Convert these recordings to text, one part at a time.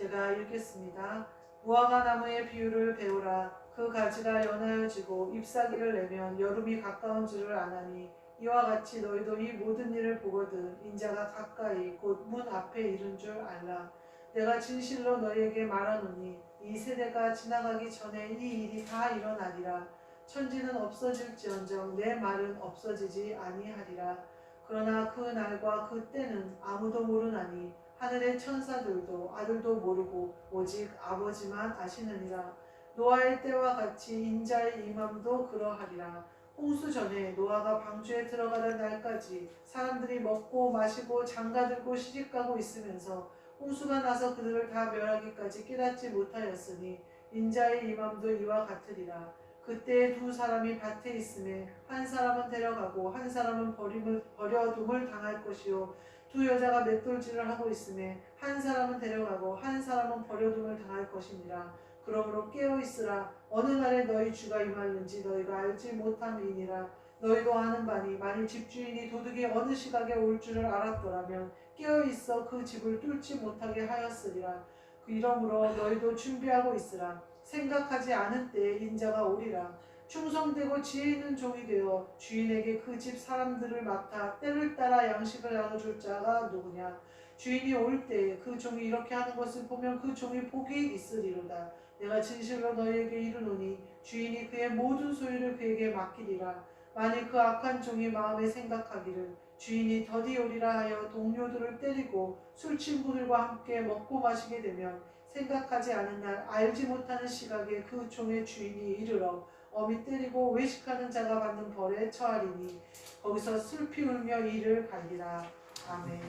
제가 읽겠습니다. 무화과 나무의 비유를 배우라. 그 가지가 연하여지고 잎사귀를 내면 여름이 가까운 줄을 아나니 이와 같이 너희도 이 모든 일을 보거든 인자가 가까이 곧 문 앞에 이른 줄 알라. 내가 진실로 너희에게 말하노니 이 세대가 지나가기 전에 이 일이 다 일어나리라. 천지는 없어질지언정 내 말은 없어지지 아니하리라. 그러나 그 날과 그 때는 아무도 모르나니 하늘의 천사들도 아들도 모르고 오직 아버지만 아시느니라. 노아의 때와 같이 인자의 임함도 그러하리라. 홍수 전에 노아가 방주에 들어가던 날까지 사람들이 먹고 마시고 장가들고 시집가고 있으면서 홍수가 나서 그들을 다 멸하기까지 깨닫지 못하였으니 인자의 임함도 이와 같으리라. 그때 두 사람이 밭에 있음에 한 사람은 데려가고 한 사람은 버려둠을 당할 것이요 두 여자가 맷돌질을 하고 있음에 한 사람은 데려가고 한 사람은 버려둠을 당할 것이니라. 그러므로 깨어있으라. 어느 날에 너희 주가 임하는지 너희가 알지 못함이니라. 너희도 아는 바니 만일 집주인이 도둑이 어느 시각에 올 줄을 알았더라면 깨어있어 그 집을 뚫지 못하게 하였으리라. 이러므로 너희도 준비하고 있으라. 생각하지 않은 때에 인자가 오리라. 충성되고 지혜 있는 종이 되어 주인에게 그 집 사람들을 맡아 때를 따라 양식을 나눠줄 자가 누구냐. 주인이 올 때에 그 종이 이렇게 하는 것을 보면 그 종이 복이 있으리로다. 내가 진실로 너희에게 이르노니 주인이 그의 모든 소유를 그에게 맡기리라. 만일 그 악한 종이 마음에 생각하기를 주인이 더디 오리라 하여 동료들을 때리고 술 친구들과 함께 먹고 마시게 되면 생각하지 않은 날 알지 못하는 시각에 그 종의 주인이 이르러 어미 때리고 외식하는 자가 받는 벌에 처하리니 거기서 슬피 울며 이를 갈리라. 아멘.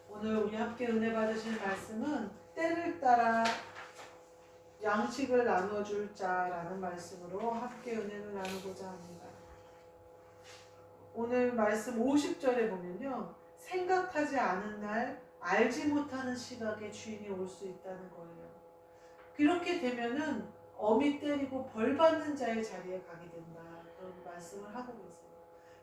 오늘 우리 함께 은혜 받으실 말씀은 때를 따라 양식을 나눠줄 자라는 말씀으로 함께 은혜를 나누고자 합니다. 오늘 말씀 50절에 보면요, 생각하지 않은 날 알지 못하는 시각에 주인이 올 수 있다는 거예요. 그렇게 되면은 어미 때리고 벌 받는 자의 자리에 가게 된다, 그런 말씀을 하고 계세요.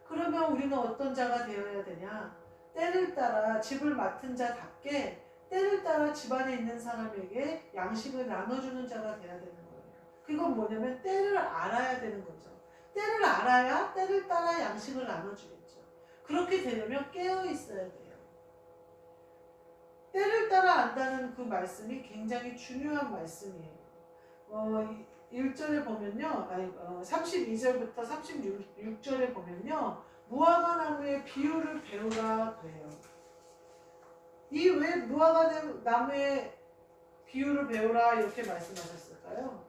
그러면 우리는 어떤 자가 되어야 되냐? 때를 따라 집을 맡은 자답게 때를 따라 집안에 있는 사람에게 양식을 나눠주는 자가 되어야 되는 거예요. 그건 뭐냐면 때를 알아야 되는 거죠. 때를 알아야 때를 따라 양식을 나눠주겠죠. 그렇게 되려면 깨어 있어야 돼요. 때를 따라 안다는 그 말씀이 굉장히 중요한 말씀이에요. 1절에 보면요, 32절부터 36절에 보면요, 무화과 나무의 비유를 배우라 그래요. 이 왜 무화과 나무의 비유를 배우라 이렇게 말씀하셨을까요?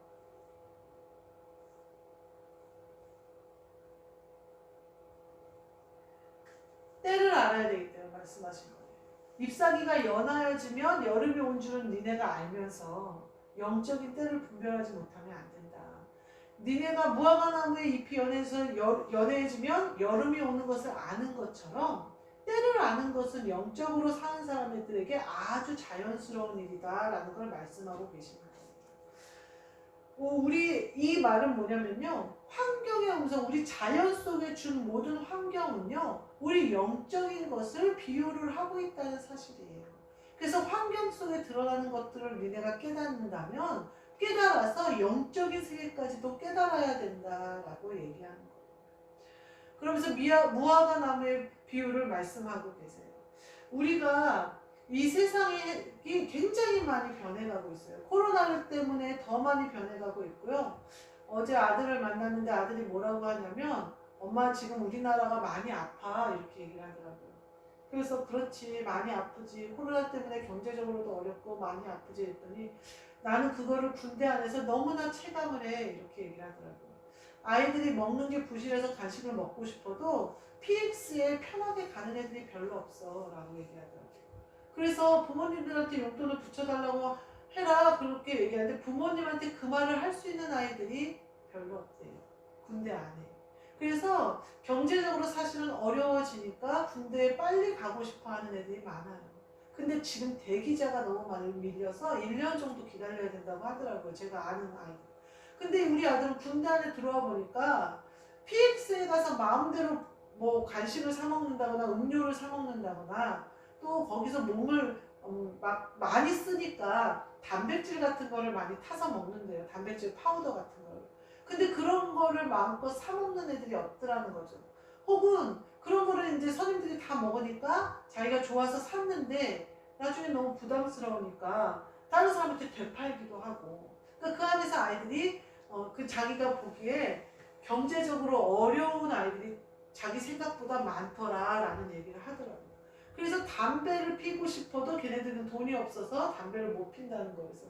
때를 알아야 되기 때문에 말씀하신 거예요. 잎사귀가 연하여지면 여름이 온 줄은 니네가 알면서 영적인 때를 분별하지 못하면 안 된다. 니네가 무화과 나무의 잎이 연해지면 여름이 오는 것을 아는 것처럼 때를 아는 것은 영적으로 사는 사람들에게 아주 자연스러운 일이다 라는 걸 말씀하고 계십니다. 우리 이 말은 뭐냐면요, 환경의 우선 우리 자연 속에 준 모든 환경은요 우리 영적인 것을 비유를 하고 있다는 사실이에요. 그래서 환경 속에 드러나는 것들을 니네가 깨닫는다면 깨달아서 영적인 세계까지도 깨달아야 된다라고 얘기하는 거예요. 그러면서 무화과 나무의 비유를 말씀하고 계세요. 우리가 이 세상이 굉장히 많이 변해가고 있어요. 코로나 때문에 더 많이 변해가고 있고요. 어제 아들을 만났는데 아들이 뭐라고 하냐면 엄마 지금 우리나라가 많이 아파 이렇게 얘기를 하더라고요. 그래서 그렇지 많이 아프지, 코로나 때문에 경제적으로도 어렵고 많이 아프지 했더니 나는 그거를 군대 안에서 너무나 체감을 해 이렇게 얘기를 하더라고요. 아이들이 먹는 게 부실해서 간식을 먹고 싶어도 PX에 편하게 가는 애들이 별로 없어 라고 얘기하더라고요. 그래서 부모님들한테 용돈을 붙여달라고 해라 그렇게 얘기하는데 부모님한테 그 말을 할 수 있는 아이들이 별로 없대요, 군대 안에. 그래서 경제적으로 사실은 어려워지니까 군대에 빨리 가고 싶어 하는 애들이 많아요. 근데 지금 대기자가 너무 많이 밀려서 1년 정도 기다려야 된다고 하더라고요, 제가 아는 아이들. 근데 우리 아들은 군대 안에 들어와 보니까 PX에 가서 마음대로 뭐 간식을 사 먹는다거나 음료를 사 먹는다거나 또 거기서 몸을 막 많이 쓰니까 단백질 같은 거를 많이 타서 먹는데요. 단백질 파우더 같은 거를. 근데 그런 거를 마음껏 사 먹는 애들이 없더라는 거죠. 혹은 그런 거를 이제 선생님들이 다 먹으니까 자기가 좋아서 샀는데 나중에 너무 부담스러우니까 다른 사람한테 되팔기도 하고. 그러니까 그 안에서 아이들이 그 자기가 보기에 경제적으로 어려운 아이들이 자기 생각보다 많더라라는 얘기를 하더라고요. 그래서 담배를 피고 싶어도 걔네들은 돈이 없어서 담배를 못 핀다는 거예요. 그래서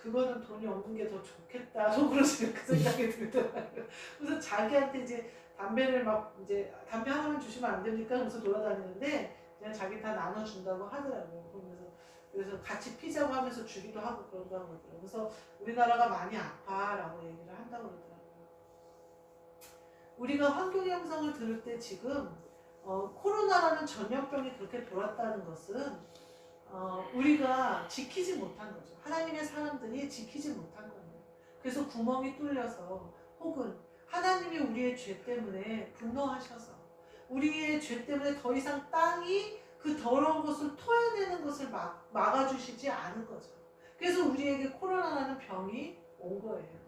그거는 돈이 없는 게 더 좋겠다. 속으로 지금 그 생각이 들더라고요. 그래서 자기한테 이제 담배를 막 이제 담배 하나만 주시면 안 됩니까? 그래서 돌아다니는데 그냥 자기 다 나눠준다고 하더라고요. 그래서 같이 피자고 하면서 주기도 하고 그런다고 그러더라고요. 그래서 우리나라가 많이 아파라고 얘기를 한다고 그러더라고요. 우리가 환경 형성을 들을 때 지금 코로나라는 전염병이 그렇게 돌았다는 것은 우리가 지키지 못한 거죠. 하나님의 사람들이 지키지 못한 거예요. 그래서 구멍이 뚫려서 혹은 하나님이 우리의 죄 때문에 분노하셔서 우리의 죄 때문에 더 이상 땅이 그 더러운 것을 토해내는 것을 막아주시지 않은 거죠. 그래서 우리에게 코로나라는 병이 온 거예요.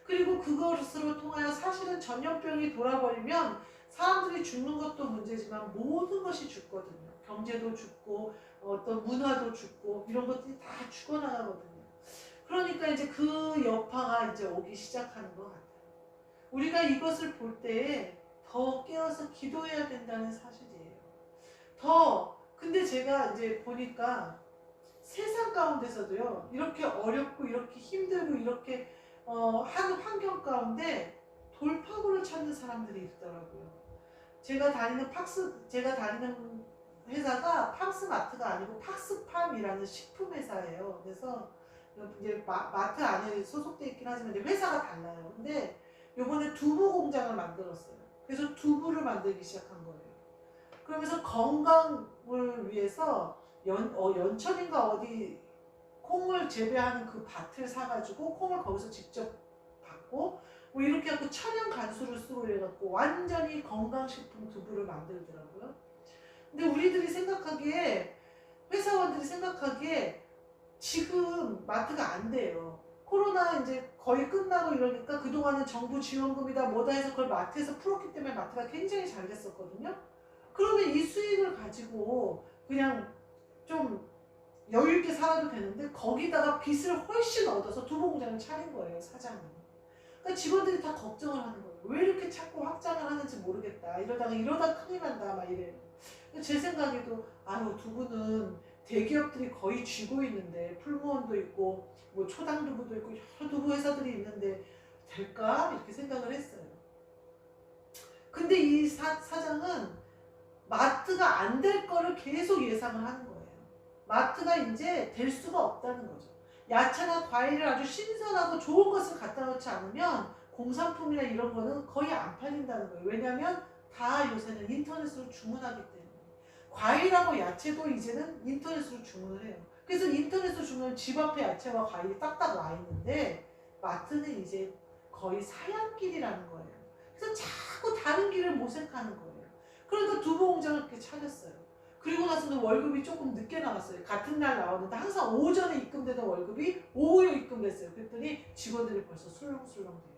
그리고 그것으로 통하여 사실은 전염병이 돌아버리면 사람들이 죽는 것도 문제지만 모든 것이 죽거든요. 경제도 죽고 어떤 문화도 죽고 이런 것들이 다 죽어나가거든요. 그러니까 이제 그 여파가 이제 오기 시작하는 것 같아요. 우리가 이것을 볼 때에 더 깨어서 기도해야 된다는 사실이에요. 근데 제가 이제 보니까 세상 가운데서도요, 이렇게 어렵고 이렇게 힘들고 이렇게 한 환경 가운데 돌파구를 찾는 사람들이 있더라고요. 제가 다니는 회사가 팜스마트가 아니고 팍스팜이라는 식품 회사예요. 그래서 이제 마트 안에 소속돼 있긴 하지만 이제 회사가 달라요. 근데 요번에 두부 공장을 만들었어요. 그래서 두부를 만들기 시작한 거예요. 그러면서 건강을 위해서 연천인가 어디 콩을 재배하는 그 밭을 사가지고 콩을 거기서 직접 받고 뭐 이렇게 해갖고 천연 간수를 쓰고 이래갖고 완전히 건강식품 두부를 만들더라고요. 근데 우리들이 생각하기에 회사원들이 생각하기에 지금 마트가 안 돼요. 코로나 이제 거의 끝나고 이러니까 그동안은 정부 지원금이다 뭐다 해서 그걸 마트에서 풀었기 때문에 마트가 굉장히 잘 됐었거든요. 그러면 이 수익을 가지고 그냥 좀 여유있게 살아도 되는데 거기다가 빚을 훨씬 얻어서 두부 공장을 차린 거예요, 사장이. 그러니까 직원들이 다 걱정을 하는 거예요. 왜 이렇게 자꾸 확장을 하는지 모르겠다. 이러다 큰일 난다 막 이래요. 제 생각에도 두부는 대기업들이 거의 쥐고 있는데 풀무원도 있고 뭐 초당두부도 있고 여러 두부 회사들이 있는데 될까? 이렇게 생각을 했어요. 근데 이 사장은 마트가 안 될 거를 계속 예상을 하는 거예요. 마트가 이제 될 수가 없다는 거죠. 야채나 과일을 아주 신선하고 좋은 것을 갖다 놓지 않으면 공산품이나 이런 거는 거의 안 팔린다는 거예요. 왜냐하면 다 요새는 인터넷으로 주문하기 때문에. 과일하고 야채도 이제는 인터넷으로 주문을 해요. 그래서 인터넷으로 주문하면 집 앞에 야채와 과일이 딱딱 와 있는데 마트는 이제 거의 사양길이라는 거예요. 그래서 자꾸 다른 길을 모색하는 거예요. 그러니까 두부 공장을 이렇게 차렸어요. 그리고 나서는 월급이 조금 늦게 나왔어요. 같은 날 나왔는데 항상 오전에 입금되던 월급이 오후에 입금됐어요. 그랬더니 직원들이 벌써 술렁술렁 돼요.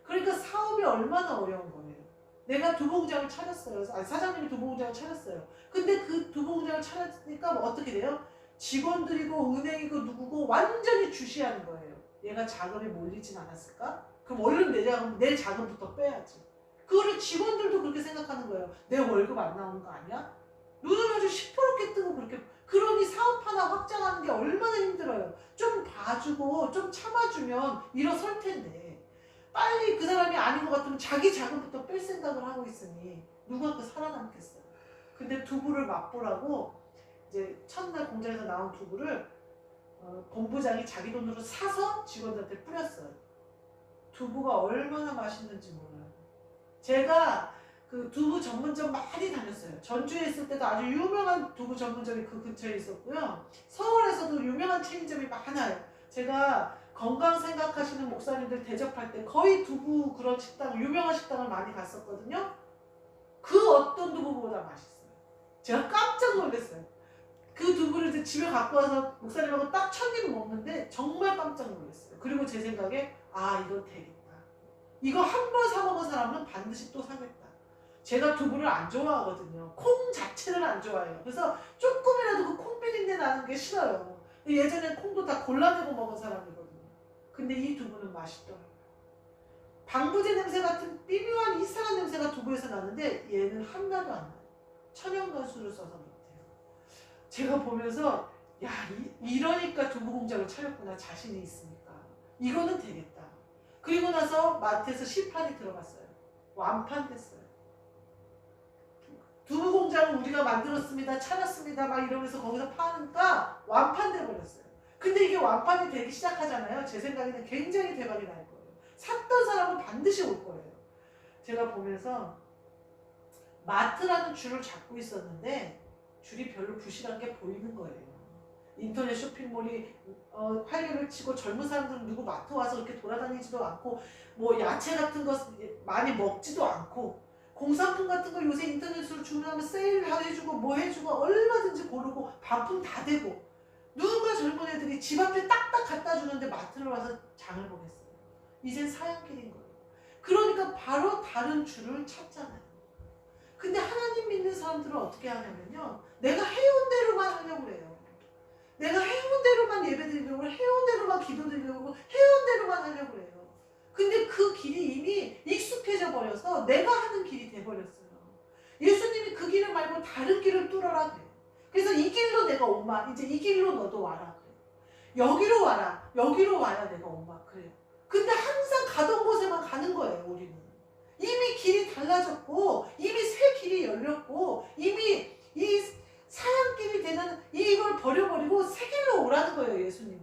그러니까 사업이 얼마나 어려운 거예요. 내가 두부 공장을 차렸어요. 사장님이 두부 공장을 차렸어요. 근데 그 두부 공장을 차렸으니까 뭐 어떻게 돼요? 직원들이고 은행이고 누구고 완전히 주시하는 거예요. 얘가 자금이 몰리진 않았을까? 그럼 얼른 내 자금부터 빼야지. 그거를 직원들도 그렇게 생각하는 거예요. 내 월급 안 나오는 거 아니야? 눈을 아주 시퍼렇게 뜨고 그렇게. 그러니 사업 하나 확장하는 게 얼마나 힘들어요. 좀 봐주고 좀 참아주면 일어설 텐데 빨리 그 사람이 아닌 것 같으면 자기 자금부터 뺄 생각을 하고 있으니 누가 그 살아남겠어요. 근데 두부를 맛보라고 이제 첫날 공장에서 나온 두부를 본부장이 자기 돈으로 사서 직원들한테 뿌렸어요. 두부가 얼마나 맛있는지 몰라요. 제가 그 두부 전문점 많이 다녔어요. 전주에 있을 때도 아주 유명한 두부 전문점이 그 근처에 있었고요. 서울에서도 유명한 체인점이 많아요. 제가 건강 생각하시는 목사님들 대접할 때 거의 두부 그런 식당, 유명한 식당을 많이 갔었거든요. 그 어떤 두부보다 맛있어요. 제가 깜짝 놀랐어요. 그 두부를 이제 집에 갖고 와서 목사님하고 딱 첫 입을 먹는데 정말 깜짝 놀랐어요. 그리고 제 생각에 이거 되겠다. 이거 한 번 사 먹은 사람은 반드시 또 사겠다. 제가 두부를 안 좋아하거든요. 콩 자체를 안 좋아해요. 그래서 조금이라도 그 콩 비린내 나는 게 싫어요. 예전에 콩도 다 골라내고 먹은 사람이거든요. 근데 이 두부는 맛있더라고요. 방부제 냄새 같은 미묘한 이상한 냄새가 두부에서 나는데 얘는 하나도 안 나요. 천연가수를 써서 그렇대요. 제가 보면서 이러니까 두부 공장을 차렸구나. 자신이 있으니까. 이거는 되겠다. 그리고 나서 마트에서 시판이 들어갔어요. 완판됐어요. 두부 공장을 우리가 만들었습니다. 차렸습니다. 막 이러면서 거기서 파니까 완판돼 버렸어요. 근데 이게 완판이 되기 시작하잖아요. 제 생각에는 굉장히 대박이 날 거예요. 샀던 사람은 반드시 올 거예요. 제가 보면서 마트라는 줄을 잡고 있었는데 줄이 별로 부실한 게 보이는 거예요. 인터넷 쇼핑몰이 활기를 치고 젊은 사람들은 누구 마트 와서 그렇게 돌아다니지도 않고 뭐 야채 같은 거 많이 먹지도 않고 공산품 같은 거 요새 인터넷으로 주문하면 세일을 해주고 뭐 해주고 얼마든지 고르고 반품 다 되고 누군가 젊은 애들이 집 앞에 딱딱 갖다 주는데 마트를 와서 장을 보겠어요. 이젠 사양길인 거예요. 그러니까 바로 다른 줄을 찾잖아요. 근데 하나님 믿는 사람들은 어떻게 하냐면요. 내가 해온 대로만 하려고 해요. 내가 해온 대로만 예배드리려고 해온 대로만 기도드리려고 해온 대로만 하려고 해요. 근데 그 길이 이미 익숙해져 버려서 내가 하는 길이 돼버렸어요. 예수님이 그 길을 말고 다른 길을 뚫어라 그래요. 그래서 이 길로 내가 엄마 이제 이 길로 너도 와라 그래요. 여기로 와라. 여기로 와야 내가 엄마 그래요. 근데 항상 가던 곳에만 가는 거예요. 우리는. 이미 길이 달라졌고 이미 새 길이 열렸고 이미 이 사양길이 되는 이걸 버려버리고 새 길로 오라는 거예요. 예수님은.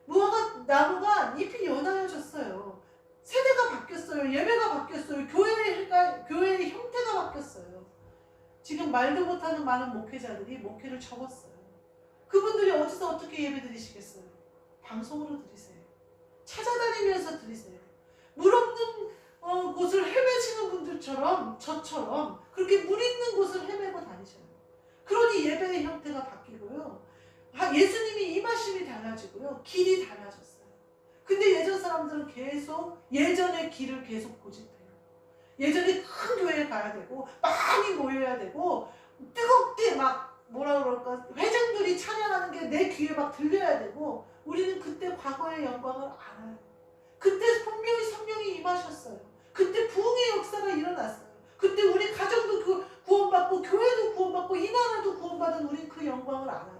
무화과 나무가 잎이 연하여졌어요. 세대가 바뀌었어요. 예배가 바뀌었어요. 교회의 형태가 바뀌었어요. 지금 말도 못하는 많은 목회자들이 목회를 접었어요. 그분들이 어디서 어떻게 예배 드리시겠어요? 방송으로 드리세요. 찾아다니면서 드리세요. 물 없는 곳을 헤매시는 분들처럼 저처럼 그렇게 물 있는 곳을 헤매고 다니셔요. 그러니 예배의 형태가 바뀌고요. 예수님이 임하심이 달라지고요. 길이 달라졌어요. 근데 예전 사람들은 계속 예전의 길을 계속 고집해요. 예전에 큰 교회에 가야 되고 많이 모여야 되고 뜨겁게 막 뭐라 그럴까 회장들이 찬양하는 게 내 귀에 막 들려야 되고 우리는 그때 과거의 영광을 알아요. 그때 분명히 성령이 임하셨어요. 그때 부흥의 역사가 일어났어요. 그때 우리 가정도 구원받고 교회도 구원받고 이 나라도 구원받은 우린 그 영광을 알아요.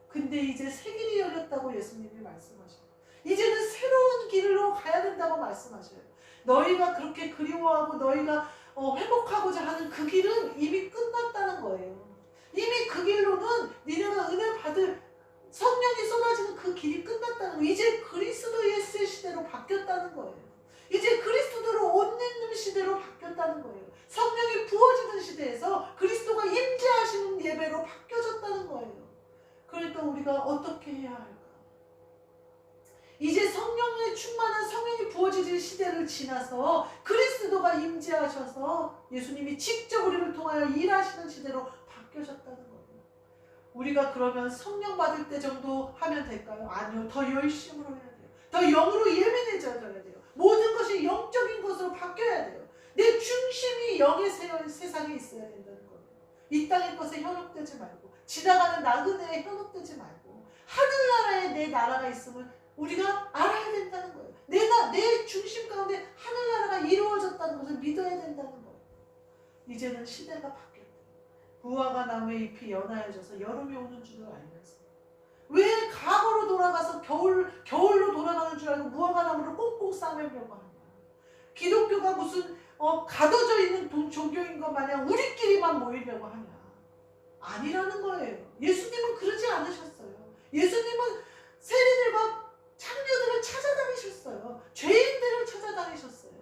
근데 이제 새 길이 열렸다고 예수님이 말씀하셔요. 이제는 새로운 길로 가야 된다고 말씀하셔요. 너희가 그렇게 그리워하고 너희가 회복하고자 하는 그 길은 이미 끝났다는 거예요. 이미 그 길로는 니네가 은혜 받을 성령이 쏟아지는 그 길이 끝났다는 거예요. 이제 그리스도 예수의 시대로 바뀌었다는 거예요. 이제 그리스도로 옷 입는 시대로 바뀌었다는 거예요. 성령이 부어지는 시대에서 그리스도가 임재하시는 예배로 바뀌어졌다는 거예요. 그러니까 우리가 어떻게 해야 할까? 이제 성령의 충만한 성령이 부어지는 시대를 지나서 그리스도가 임재하셔서 예수님이 직접 우리를 통하여 일하시는 시대로 바뀌어졌다는 거예요. 우리가 그러면 성령 받을 때 정도 하면 될까요? 아니요. 더 열심으로 해야 돼요. 더 영으로 예민해져야 돼요. 모든 것이 영적인 것으로 바뀌어야 돼요. 내 중심이 영의 세상에 있어야 된다는 거예요. 이 땅의 것에 현혹되지 말고 지나가는 나그네에 현혹되지 말고 하늘나라에 내 나라가 있음을 우리가 알아야 된다는 거예요. 내 중심 가운데 하늘나라가 이루어졌다는 것을 믿어야 된다는 거예요. 이제는 시대가 바뀌었다. 무화과 나무의 잎이 연하여져서 여름이 오는 줄을 알면서 왜 과거로 돌아가서 겨울로 돌아가는 줄 알고 무화과 나무를 꽁꽁 싸매려고 하냐. 기독교가 무슨 가둬져 있는 종교인 것 마냥 우리끼리만 모이려고 하냐. 아니라는 거예요. 예수님은 그러지 않으셨어요. 예수님은 세리들과 창녀들을 찾아다니셨어요. 죄인들을 찾아다니셨어요.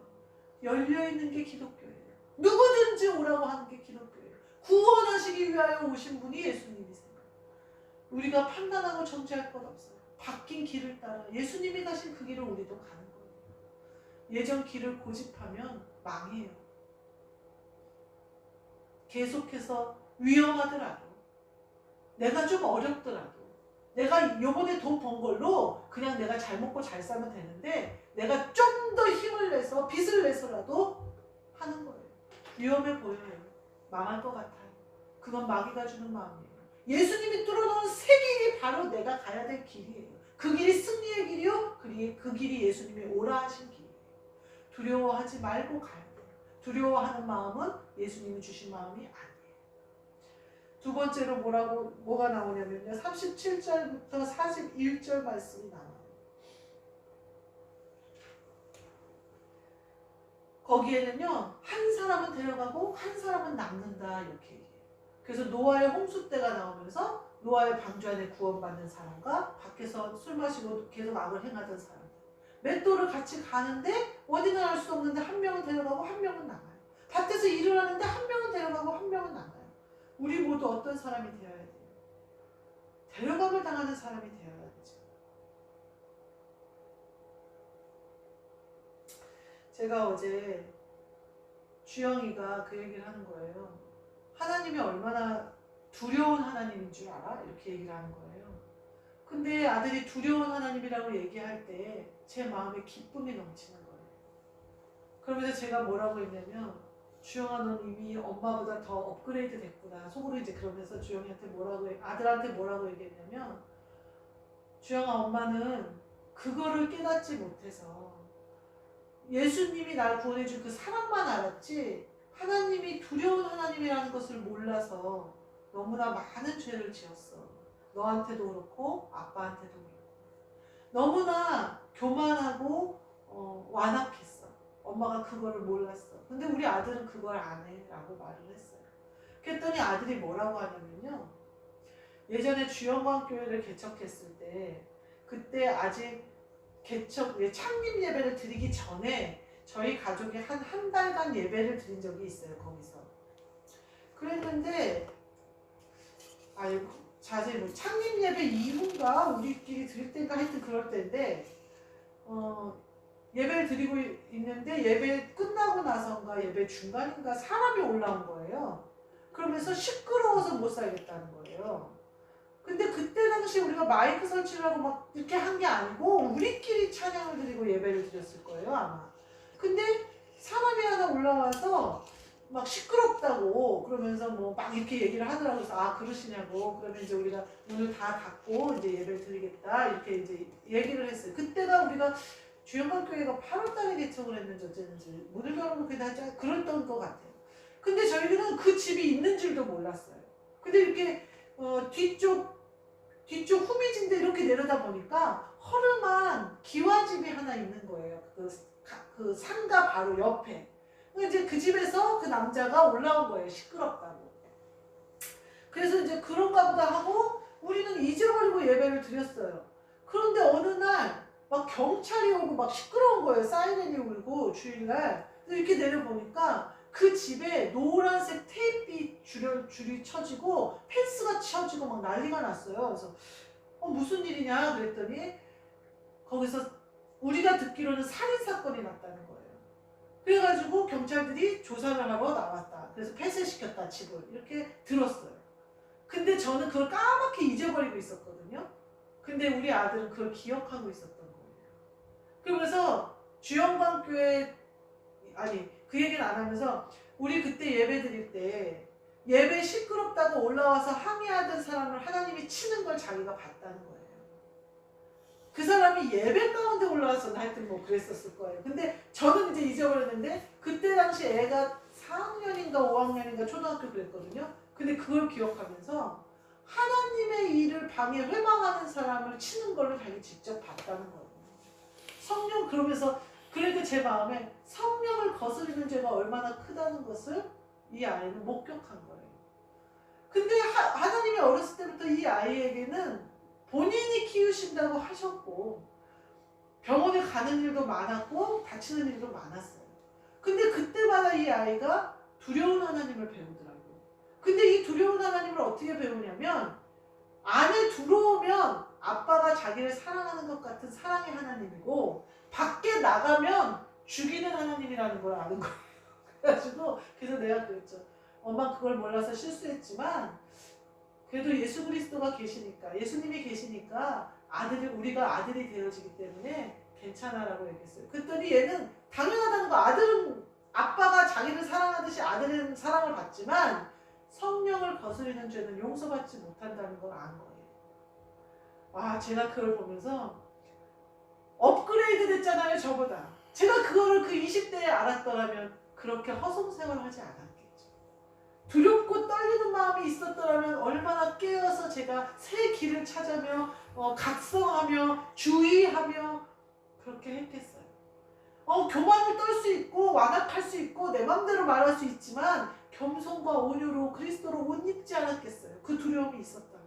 열려있는 게 기독교예요. 누구든지 오라고 하는 게 기독교예요. 구원하시기 위하여 오신 분이 예수님이세요. 우리가 판단하고 정죄할 것 없어요. 바뀐 길을 따라 예수님이 가신 그 길을 우리도 가는 거예요. 예전 길을 고집하면 망해요. 계속해서 위험하더라도 내가 좀 어렵더라도 내가 요번에 돈 번 걸로 그냥 내가 잘 먹고 잘 살면 되는데 내가 좀 더 힘을 내서 빚을 내서라도 하는 거예요. 위험해 보여요. 망할 것 같아요. 그건 마귀가 주는 마음이에요. 예수님이 뚫어놓은 새 길이 바로 내가 가야 될 길이에요. 그 길이 승리의 길이요. 그 길이 예수님이 오라 하신 길이에요. 두려워하지 말고 가야 돼요. 두려워하는 마음은 예수님이 주신 마음이 아니에요. 두 번째로 뭐가 나오냐면요. 37절부터 41절 말씀이 나와요. 거기에는요. 한 사람은 데려가고 한 사람은 남는다 이렇게 얘기해요. 그래서 노아의 홍수 때가 나오면서 노아의 방주 안에 구원받는 사람과 밖에서 술 마시고 계속 악을 행하던 사람들. 맷돌을 같이 가는데 어디는 알 수 없는데 한 명은 데려가고 한 명은 남아요. 밭에서 일을 하는데 한 명은 데려가고 한 명은 남아요. 우리 모두 어떤 사람이 되어야 돼요? 데려감을 당하는 사람이 되어야 되죠. 제가 어제 주영이가 그 얘기를 하는 거예요. 하나님이 얼마나 두려운 하나님인 줄 알아? 이렇게 얘기를 하는 거예요. 근데 아들이 두려운 하나님이라고 얘기할 때 제 마음에 기쁨이 넘치는 거예요. 그러면서 제가 뭐라고 했냐면 주영아 넌 이미 엄마보다 더 업그레이드 됐구나. 속으로 이제 그러면서 주영이한테 아들한테 뭐라고 얘기했냐면 주영아 엄마는 그거를 깨닫지 못해서 예수님이 날 구원해준 그 사랑만 알았지 하나님이 두려운 하나님이라는 것을 몰라서 너무나 많은 죄를 지었어. 너한테도 그렇고 아빠한테도 그렇고 너무나 교만하고 완악했어. 엄마가 그거를 몰랐어. 근데 우리 아들은 그걸 안 해 라고 말을 했어요. 그랬더니 아들이 뭐라고 하냐면요. 예전에 주영광교회를 개척했을 때 그때 아직 창립 예배를 드리기 전에 저희 가족이 한 달간 예배를 드린 적이 있어요. 거기서. 그랬는데 자세히 창립 예배 이후인가 우리끼리 드릴 때인가 하여튼 그럴 때인데 예배를 드리고 있는데 예배 끝나고 나선가 예배 중간인가 사람이 올라온 거예요. 그러면서 시끄러워서 못 살겠다는 거예요. 근데 그때 당시 우리가 마이크 설치를 하고 막 이렇게 한 게 아니고 우리끼리 찬양을 드리고 예배를 드렸을 거예요 아마. 근데 사람이 하나 올라와서 막 시끄럽다고 그러면서 뭐 막 이렇게 얘기를 하더라고요. 그래서 그러시냐고. 그러면 이제 우리가 문을 다 닫고 이제 예배를 드리겠다 이렇게 이제 얘기를 했어요. 그때가 우리가 주영광교회가 8월달에 개척을 했는지 어쨌는지 문을 열어놓고 하지 그랬던 것 같아요. 근데 저희는 그 집이 있는 줄도 몰랐어요. 근데 이렇게 뒤쪽 후미진데 이렇게 내려다 보니까 허름한 기와집이 하나 있는 거예요. 그 상가 바로 옆에. 이제 그 집에서 그 남자가 올라온 거예요. 시끄럽다고. 그래서 이제 그런가 보다 하고 우리는 잊어버리고 예배를 드렸어요. 그런데 어느 날 막 경찰이 오고 막 시끄러운 거예요. 사이렌이 울고 주일날. 이렇게 내려보니까 그 집에 노란색 테이프 줄이 쳐지고 펜스가 쳐지고 막 난리가 났어요. 그래서 무슨 일이냐 그랬더니 거기서 우리가 듣기로는 살인사건이 났다는 거예요. 그래가지고 경찰들이 조사를 하러 나왔다. 그래서 폐쇄시켰다 집을 이렇게 들었어요. 근데 저는 그걸 까맣게 잊어버리고 있었거든요. 근데 우리 아들은 그걸 기억하고 있었던 거예요. 그러면서 주영광교회 그 얘기는 안 하면서 우리 그때 예배 드릴 때 예배 시끄럽다고 올라와서 항의하던 사람을 하나님이 치는 걸 자기가 봤다는 거예요. 그 사람이 예배 가운데 올라와서 하여튼 뭐 그랬었을 거예요. 근데 저는 이제 잊어버렸는데 그때 당시 애가 4학년인가 5학년인가 초등학교 그랬거든요. 근데 그걸 기억하면서 하나님의 일을 방해 회방하는 사람을 치는 걸로 자기 직접 봤다는 거예요. 성령 그러면서 그러니까 제 마음에 성령을 거스르는 죄가 얼마나 크다는 것을 이 아이는 목격한 거예요. 근데 하나님이 어렸을 때부터 이 아이에게는 본인이 키우신다고 하셨고 병원에 가는 일도 많았고 다치는 일도 많았어요. 근데 그때마다 이 아이가 두려운 하나님을 배우더라고요. 근데 이 두려운 하나님을 어떻게 배우냐면 안에 들어오면 아빠가 자기를 사랑하는 것 같은 사랑의 하나님이고 밖에 나가면 죽이는 하나님이라는 걸 아는 거예요. 그래서 내가 그랬죠. 엄마 그걸 몰라서 실수했지만 그래도 예수 그리스도가 계시니까, 예수님이 계시니까 우리가 아들이 되어지기 때문에 괜찮아라고 얘기했어요. 그랬더니 얘는 당연하다는 거, 아들은 아빠가 자기를 사랑하듯이 아들은 사랑을 받지만 성령을 거스르는 죄는 용서받지 못한다는 걸 안 거예요. 와, 제가 그걸 보면서 업그레이드 됐잖아요, 저보다. 제가 그거를 그 20대에 알았더라면 그렇게 허송세월 하지 않았겠죠. 두렵고 떨리는 마음이 있었더라면 얼마나 깨어서 제가 새 길을 찾아며 각성하며 주의하며 그렇게 했겠어요. 교만을 떨 수 있고 완악할 수 있고 내 맘대로 말할 수 있지만 겸손과 온유로 그리스도로 옷 입지 않았겠어요. 그 두려움이 있었다면.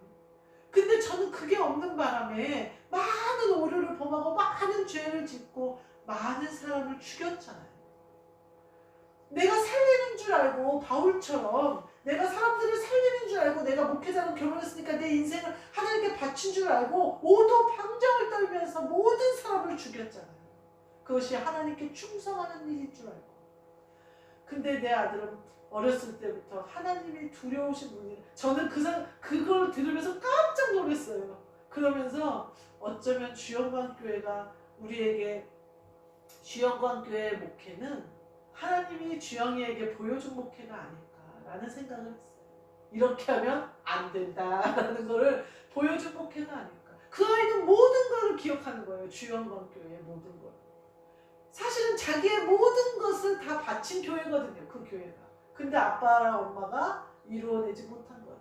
근데 저는 그게 없는 바람에 많은 오류를 범하고 많은 죄를 짓고 많은 사람을 죽였잖아요. 내가 살리는 줄 알고 바울처럼 내가 사람들을 살리는 줄 알고 내가 목회자로 결혼했으니까 내 인생을 하나님께 바친 줄 알고 오도방정을 떨면서 모든 사람을 죽였잖아요. 그것이 하나님께 충성하는 일일 줄 알고. 근데 내 아들은 어렸을 때부터 하나님이 두려우신 분이, 저는 그걸 들으면서 깜짝 놀랐어요. 그러면서 어쩌면 주영광교회가 우리에게, 주영광교회의 목회는 하나님이 주영이에게 보여준 목회가 아닐까라는 생각을 했어요. 이렇게 하면 안 된다라는 거를 보여준 목회가 아닐까. 그 아이는 모든 걸 기억하는 거예요. 주영광교회의 모든 걸. 사실은 자기의 모든 것을 다 바친 교회거든요. 그 교회가. 근데 아빠랑 엄마가 이루어내지 못한 거예요.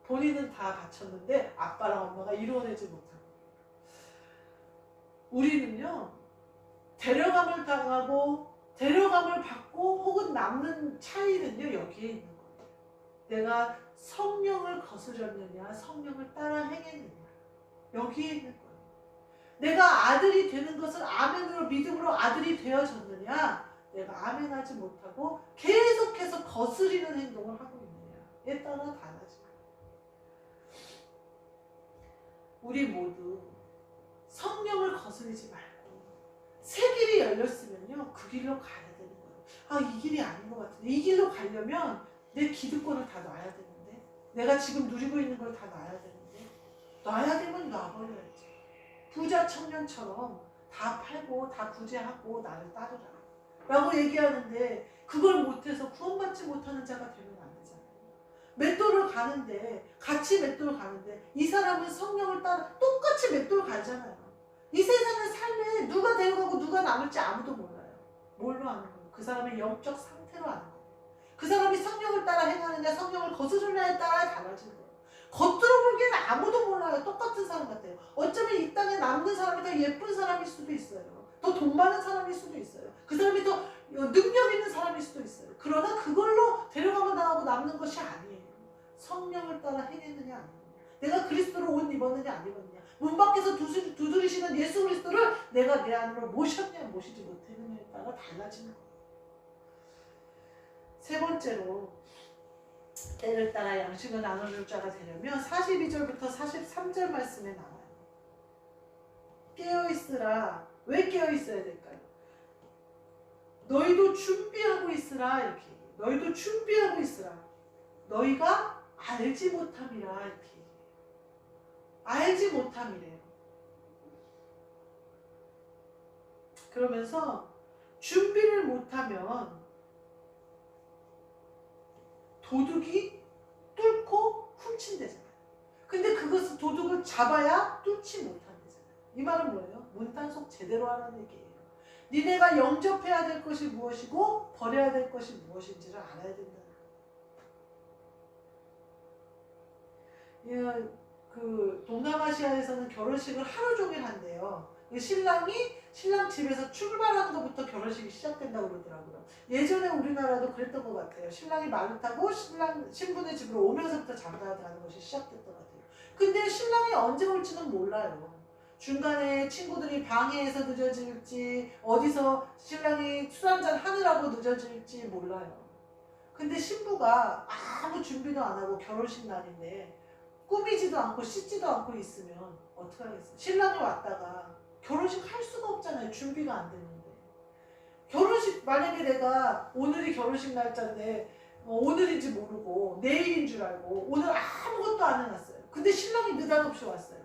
본인은 다 바쳤는데 아빠랑 엄마가 이루어내지 못한 거예요. 우리는요, 데려감을 당하고 데려감을 받고 혹은 남는 차이는요, 여기에 있는 거예요. 내가 성령을 거스렸느냐 성령을 따라 행했느냐, 여기에 있는 거예요. 내가 아들이 되는 것을 아멘으로 믿음으로 아들이 되어졌느냐, 내가 아멘하지 못하고 계속해서 거스리는 행동을 하고 있느냐에 따라 달라집니다. 우리 모두 성령을 거스리지 말고 새 길이 열렸으면요, 그 길로 가야 되는 거예요. 이 길이 아닌 것 같은데 이 길로 가려면 내 기득권을 다 놔야 되는데, 내가 지금 누리고 있는 걸 다 놔야 되는데, 놔야 되면 놔버려야지. 부자 청년처럼 다 팔고 다 구제하고 나를 따르라 라고 얘기하는데, 그걸 못해서 구원받지 못하는 자가 되면 안 되잖아요. 맷돌을 가는데, 같이 맷돌 가는데 이 사람은 성령을 따라 똑같이 맷돌 가잖아요. 이 세상의 삶에 누가 데려가고 누가 남을지 아무도 몰라요. 뭘로 아는 거예요? 그 사람의 영적 상태로 아는 거예요. 그 사람이 성령을 따라 행하느냐 성령을 거스르느냐에 따라 달라지는 거예요. 겉으로 보기에는 아무도 몰라요. 똑같은 사람 같아요. 어쩌면 이 땅에 남는 사람이 더 예쁜 사람일 수도 있어요. 더 돈 많은 사람일 수도 있어요. 그 사람이 더 능력 있는 사람일 수도 있어요. 그러나 그걸로 데려가고 나가고 남는 것이 아니에요. 성령을 따라 행했느냐 안 했느냐, 내가 그리스도로 옷 입었느냐 안 입었느냐, 문 밖에서 두드리시는 예수 그리스도를 내가 내 안으로 모셨냐 모시지 못했느냐에 따라 달라지는 거예요. 세 번째로, 때를 따라 양식을 나눠줄 자가 되려면 42절부터 43절 말씀에 나와요. 깨어있으라. 왜 깨어있어야 될까요? 너희도 준비하고 있으라, 이렇게. 너희도 준비하고 있으라. 너희가 알지 못함이라, 이렇게. 알지 못함이래요. 그러면서 준비를 못하면 도둑이 뚫고 훔친대잖아요. 근데 그것을 도둑을 잡아야 뚫지 못한대잖아요. 이 말은 뭐예요? 문단속 제대로 하라는 얘기예요. 니네가 영접해야 될 것이 무엇이고 버려야 될 것이 무엇인지를 알아야 된다는 거예요. 그 동남아시아에서는 결혼식을 하루 종일 한대요. 신랑 집에서 출발하는 것부터 결혼식이 시작된다고 그러더라고요. 예전에 우리나라도 그랬던 것 같아요. 신랑이 말을 타고 신부네 집으로 오면서부터 장가가는 것이 시작됐던 것 같아요. 근데 신랑이 언제 올지는 몰라요. 중간에 친구들이 방해해서 늦어질지, 어디서 신랑이 술 한잔 하느라고 늦어질지 몰라요. 근데 신부가 아무 준비도 안 하고 결혼식 날인데 꾸미지도 않고 씻지도 않고 있으면 어떡하겠어요? 신랑이 왔다가 결혼식 할 수가 없잖아요. 준비가 안 됐는데. 결혼식, 만약에 내가 오늘이 결혼식 날짜인데 오늘인지 모르고 내일인 줄 알고 오늘 아무것도 안 해놨어요. 근데 신랑이 느닷없이 왔어요.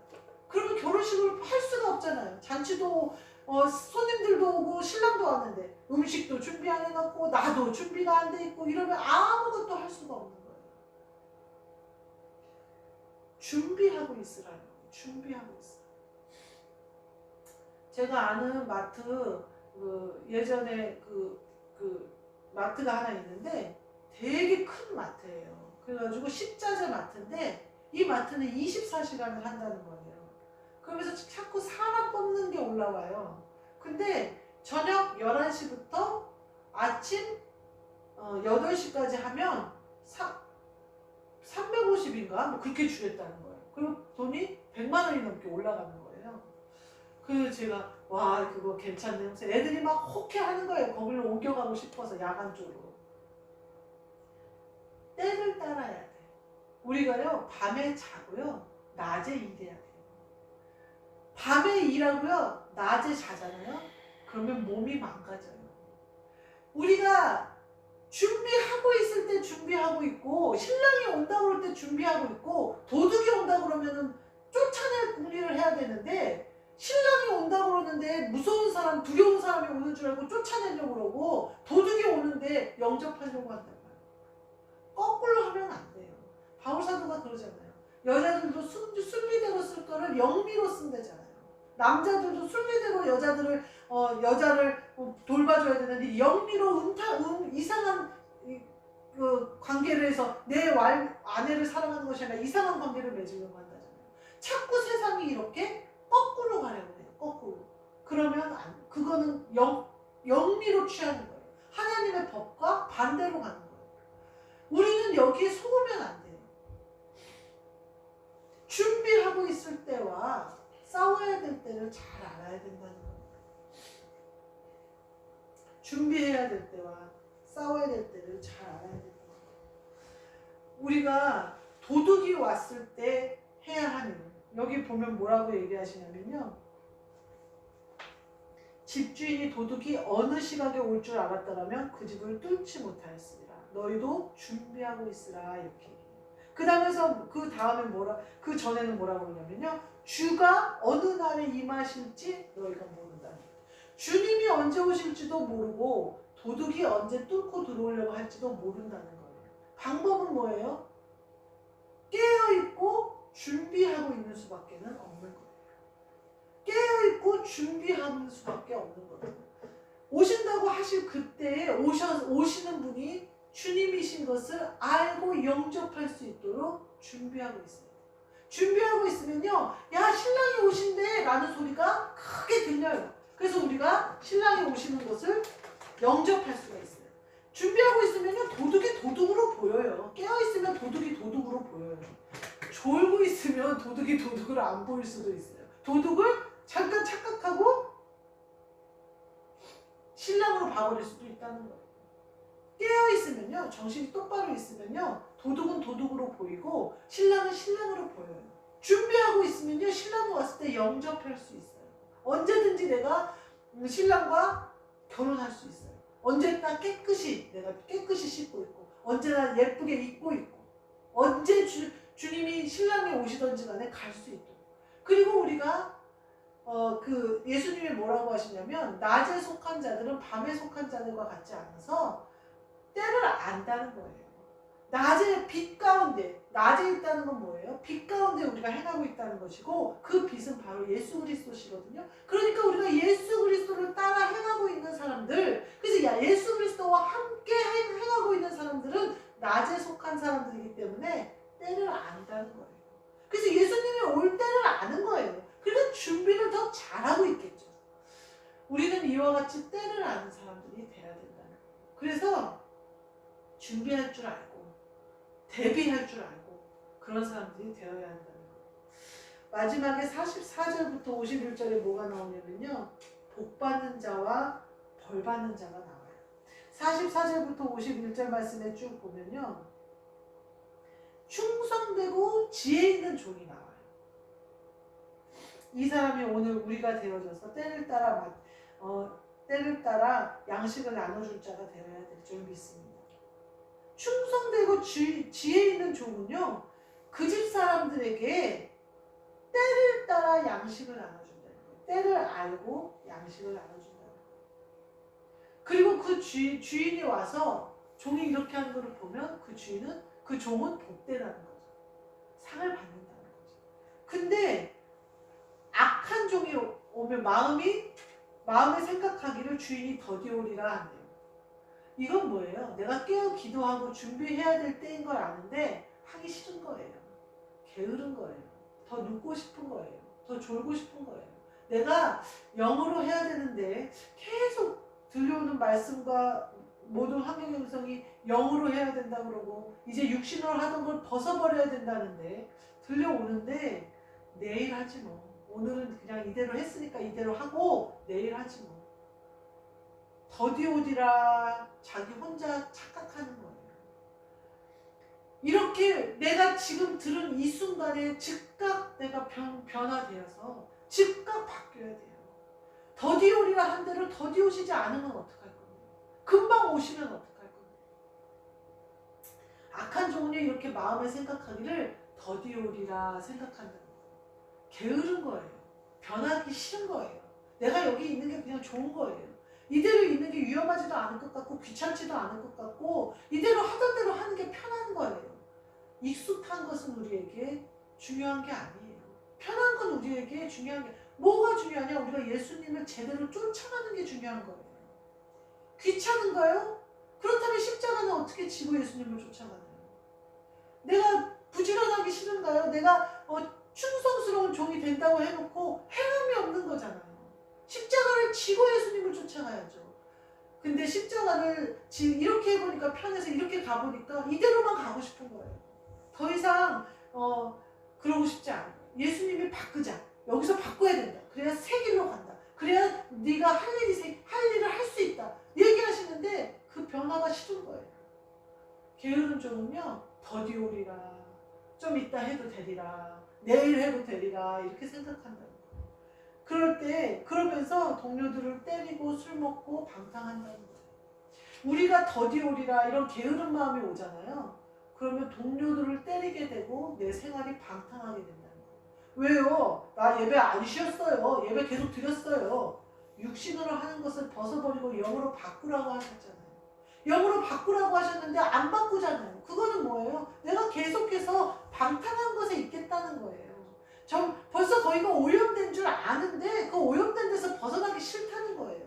그러면 결혼식을 할 수가 없잖아요. 잔치도 손님들도 오고 신랑도 왔는데 음식도 준비 안 해놨고 나도 준비가 안 돼 있고 이러면 아무것도 할 수가 없는 거예요. 준비하고 있으라는 거예요. 준비하고 있어. 제가 아는 마트 예전에 그 마트가 하나 있는데 되게 큰 마트예요. 그래가지고 식자재 마트인데 이 마트는 24시간을 한다는 거예요. 그러면서 자꾸 사람 뽑는 게 올라와요. 근데 저녁 11시부터 아침 8시까지 하면 350인가? 뭐 그렇게 주겠다는 거예요. 그리고 돈이 100만 원이 넘게 올라가는 거예요. 그래서 제가 와 그거 괜찮네. 그래서 애들이 막 호쾌하는 거예요. 거기로 옮겨가고 싶어서 야간 쪽으로. 때를 따라야 돼. 우리가요 밤에 자고요 낮에 일해야 돼요. 밤에 일하고요 낮에 자잖아요. 그러면 몸이 망가져요. 우리가 준비하고 있을 때 준비하고 있고 신랑이 온다고 그럴 때 준비하고 있고 도둑이 온다고 그러면은 쫓아낼 궁리를 해야 되는데 신랑이 온다고 그러는데 무서운 사람 두려운 사람이 오는 줄 알고 쫓아내려고 그러고 도둑이 오는데 영접하려고 한단 말이에요. 거꾸로 하면 안 돼요. 바울사도가 그러잖아요. 여자들도 순리대로 쓸 거를 영리로 쓴대잖아요. 남자들도 순리대로 여자를 돌봐줘야 되는데 영리로 이상한 그 관계를 해서 내 아내를 사랑하는 것이 아니라 이상한 관계를 맺으려고 한다잖아요. 자꾸 세상이 이렇게 거꾸로 가려고 해요. 거꾸로. 그러면 그거는 영리로 취하는 거예요. 하나님의 법과 반대로 가는 거예요. 우리는 여기에 속으면 안 돼요. 준비하고 있을 때와 싸워야 될 때를 잘 알아야 된다는 거예요. 준비해야 될 때와 싸워야 될 때를 잘 알아야 된다는 거예요. 우리가 도둑이 왔을 때 해야 하는 여기 보면 뭐라고 얘기하시냐면요. 집주인이 도둑이 어느 시각에 올 줄 알았더라면 그 집을 뚫지 못하였으리라. 너희도 준비하고 있으라 이렇게. 그 전에는 뭐라고 그러냐면요. 주가 어느 날에 임하실지 너희가 모른다. 주님이 언제 오실지도 모르고 도둑이 언제 뚫고 들어오려고 할지도 모른다는 거예요. 방법은 뭐예요? 깨어있고 준비하고 있는 수밖에는 없는 거예요. 깨어있고 준비하는 수밖에 없는 거예요. 오신다고 하실 그때에 오시는 분이 주님이신 것을 알고 영접할 수 있도록 준비하고 있어요. 준비하고 있으면요, 야 신랑이 오신대 라는 소리가 크게 들려요. 그래서 우리가 신랑이 오시는 것을 영접할 수가 있어요. 준비하고 있으면요 도둑이 도둑으로 보여요. 깨어있으면 도둑이 도둑으로 보여요. 졸고 있으면 도둑이 도둑으로 안 보일 수도 있어요. 도둑을 잠깐 착각하고 신랑으로 봐버릴 수도 있다는 거예요. 깨어있으면요, 정신이 똑바로 있으면요, 도둑은 도둑으로 보이고 신랑은 신랑으로 보여요. 준비하고 있으면요, 신랑이 왔을 때 영접할 수 있어요. 언제든지 내가 신랑과 결혼할 수 있어요. 언제나 내가 깨끗이 씻고 있고, 언제나 예쁘게 입고 있고, 언제 주님이 신랑이 오시던지 간에 갈 수 있도록. 그리고 우리가 예수님이 뭐라고 하시냐면 낮에 속한 자들은 밤에 속한 자들과 같지 않아서 때를 안다는 거예요. 낮에 빛 가운데, 낮에 있다는 건 뭐예요? 빛 가운데 우리가 행하고 있다는 것이고 그 빛은 바로 예수 그리스도시거든요. 그러니까 우리가 예수 그리스도를 따라 행하고 있는 사람들, 그래서 예수 그리스도와 함께 행하고 있는 사람들은 낮에 속한 사람들이기 때문에 때를 안다는 거예요. 그래서 예수님이 올 때를 아는 거예요. 그러니까 준비를 더 잘하고 있겠죠. 우리는 이와 같이 때를 아는 사람들이 돼야 된다는 거예요. 그래서 준비할 줄 알고 대비할 줄 알고 그런 사람들이 되어야 한다는 거예요. 마지막에 44절부터 51절에 뭐가 나오냐면요. 복받는 자와 벌받는 자가 나와요. 44절부터 51절 말씀에 쭉 보면요. 충성되고 지혜 있는 종이 나와요. 이 사람이 오늘 우리가 되어져서 때를 따라 양식을 나눠줄 자가 되어야 될 줄 믿습니다. 충성되고 지혜 있는 종은요, 그 집 사람들에게 때를 따라 양식을 나눠준다는 거예요. 때를 알고 양식을 나눠준다는 거예요. 그리고 그 주인이 와서 종이 이렇게 하는 걸 보면 그 주인은, 그 종은 복되라는 거죠. 상을 받는다는 거죠. 근데 악한 종이 오면 마음에 생각하기를 주인이 더디오리라 한대요. 이건 뭐예요? 내가 깨어 기도하고 준비해야 될 때인 걸 아는데 하기 싫은 거예요. 게으른 거예요. 더 눕고 싶은 거예요. 더 졸고 싶은 거예요. 내가 영으로 해야 되는데 계속 들려오는 말씀과 모든 환경 형성이 영으로 해야 된다 그러고 이제 육신으로 하던 걸 벗어버려야 된다는데 들려오는데 내일 하지 뭐. 오늘은 그냥 이대로 했으니까 이대로 하고 내일 하지 뭐. 더디오디라 자기 혼자 착각하는 거예요. 이렇게 내가 지금 들은 이 순간에 즉각 내가 변화되어서 즉각 바뀌어야 돼요. 더디오리라 한 대로 더디오시지 않으면 어떡할 겁니까? 금방 오시면 어떡할 겁니까? 악한 종은요, 이렇게 마음에 생각하기를 더디오리라 생각한다는 거예요. 게으른 거예요. 변하기 싫은 거예요. 내가 여기 있는 게 그냥 좋은 거예요. 이대로 있는 게 위험하지도 않을 것 같고 귀찮지도 않을 것 같고 이대로 하던 대로 하는 게 편한 거예요. 익숙한 것은 우리에게 중요한 게 아니에요. 편한 건 우리에게 중요한 게, 뭐가 중요하냐? 우리가 예수님을 제대로 쫓아가는 게 중요한 거예요. 귀찮은가요? 그렇다면 십자가는 어떻게 지고 예수님을 쫓아가나요? 내가 부지런하기 싫은가요? 내가 충성스러운 종이 된다고 해놓고 행함이 없는 거잖아요. 십자가를 지고 예수님을 쫓아가야죠. 근데 십자가를 이렇게 해보니까 편해서 이렇게 가보니까 이대로만 가고 싶은 거예요. 더 이상 그러고 싶지 않아요. 예수님이 바꾸자. 여기서 바꿔야 된다. 그래야 새 길로 간다. 그래야 네가 할 일을 할 수 있다. 얘기하시는데 그 변화가 싫은 거예요. 게으른 종은요, 더디오리라, 좀 이따 해도 되리라, 내일 해도 되리라, 이렇게 생각한다는 거예요. 그러면서 동료들을 때리고 술 먹고 방탕한다는 거예요. 우리가 더디오리라 이런 게으른 마음이 오잖아요. 그러면 동료들을 때리게 되고 내 생활이 방탕하게 된다는 거예요. 왜요? 나 예배 안 쉬었어요. 예배 계속 드렸어요. 육신으로 하는 것을 벗어버리고 영으로 바꾸라고 하셨잖아요. 영으로 바꾸라고 하셨는데 안 바꾸잖아요. 그거는 뭐예요? 내가 계속해서 방탕한 것에 있겠다는 거예요. 벌써 거기가 오염된 줄 아는데 그 오염된 데서 벗어나기 싫다는 거예요.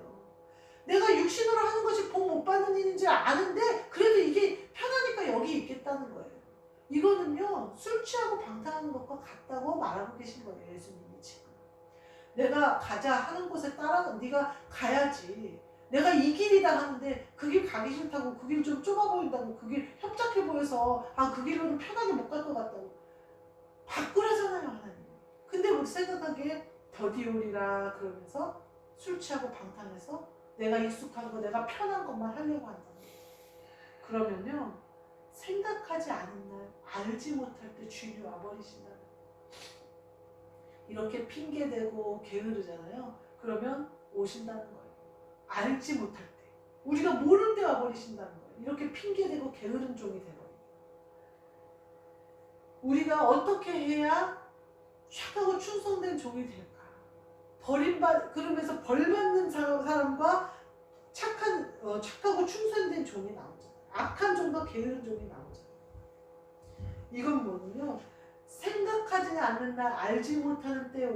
내가 육신으로 하는 것이 복 못 받는 일인지 아는데 그래도 이게 편하니까 여기 있겠다는 거예요. 이거는요, 술 취하고 방탕하는 것과 같다고 말하고 계신 거예요. 예수님이 지금. 내가 가자 하는 곳에 네가 가야지. 내가 이 길이다 하는데 그 길 가기 싫다고, 그 길 좀 좁아 보인다고, 그 길 협착해 보여서 그 길로는 편하게 못 갈 것 같다고 바꾸라잖아요, 하나님. 근데 우리 생각하기에 더디오리라 그러면서 술 취하고 방탕해서 내가 익숙한 거, 내가 편한 것만 하려고 한다. 그러면요, 생각하지 않은 날, 알지 못할 때 주인이 와버리신다. 이렇게 핑계대고 게으르잖아요. 그러면 오신다는 거예요. 알지 못할 때. 우리가 모를 때 와버리신다는 거예요. 이렇게 핑계대고 게으른 종이 되버려요. 우리가 어떻게 해야 착하고 충성된 종이 될까? 그러면서 벌받는 사람과 착하고 충성된 종이 나오잖아요. 악한 종과 게으른 종이 나오잖아요. 이건 뭐냐면 생각하지 않는 날, 알지 못하는 때에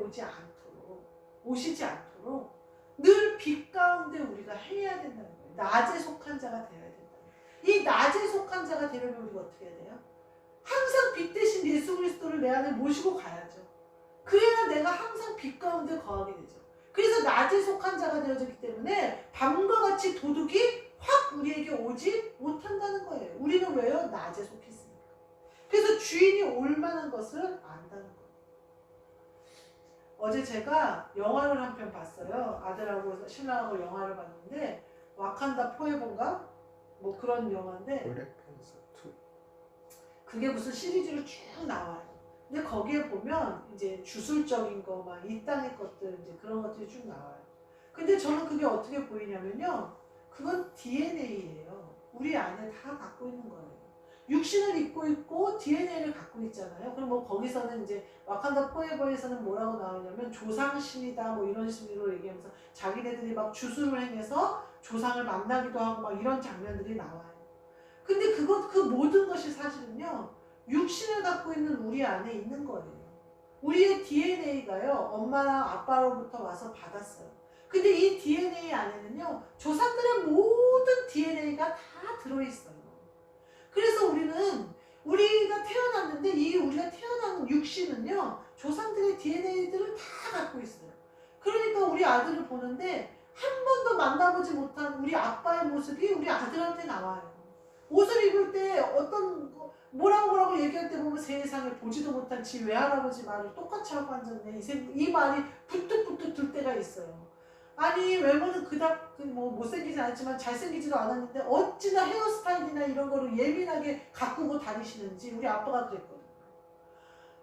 오시지 않도록 늘 빛 가운데 우리가 해야 된다는 거예요. 낮에 속한 자가 되어야 된다. 이 낮에 속한 자가 되려면 우리가 어떻게 해야 돼요? 항상 빛 대신 예수 그리스도를 내 안에 모시고 가야죠. 그래야 내가 항상 빛 가운데 거하게 되죠. 그래서 낮에 속한 자가 되어졌기 때문에 밤과 같이 도둑이 확 우리에게 오지 못한다는 거예요. 우리는 왜요? 낮에 속했으니까. 그래서 주인이 올 만한 것을 안다는 거예요. 어제 제가 영화를 한 편 봤어요. 아들하고 신랑하고 영화를 봤는데 와칸다 포에버인가? 뭐 그런 영화인데 블랙팬서 2. 그게 무슨 시리즈로 쭉 나와요. 근데 거기에 보면 이제 주술적인 거, 막 이 땅의 것들, 이제 그런 것들이 쭉 나와요. 근데 저는 그게 어떻게 보이냐면요, 그건 DNA예요. 우리 안에 다 갖고 있는 거예요. 육신을 입고 있고 DNA를 갖고 있잖아요. 그럼 뭐 거기서는 이제 와칸다 포에버에서는 뭐라고 나오냐면 조상신이다 뭐 이런 식으로 얘기하면서 자기네들이 막 주술을 행해서 조상을 만나기도 하고 막 이런 장면들이 나와요. 근데 그 모든 것이 사실은요, 육신을 갖고 있는 우리 안에 있는 거예요. 우리의 DNA가요, 엄마랑 아빠로부터 와서 받았어요. 근데 이 DNA 안에는요, 조상들의 모든 DNA가 다 들어있어요. 그래서 우리가 태어났는데 이 우리가 태어난 육신은요, 조상들의 DNA들을 다 갖고 있어요. 그러니까 우리 아들을 보는데 한 번도 만나보지 못한 우리 아빠의 모습이 우리 아들한테 나와요. 옷을 입을 때 어떤 뭐라고 얘기할 때 보면 세상에 보지도 못한 지 외할아버지 말을 똑같이 하고 앉았네. 이 말이 부뚝부뚝 들 때가 있어요. 아니 외모는 그닥 뭐 못생기지 않지만 잘생기지도 않았는데 어찌나 헤어스타일이나 이런 거를 예민하게 가꾸고 다니시는지 우리 아빠가 그랬거든요.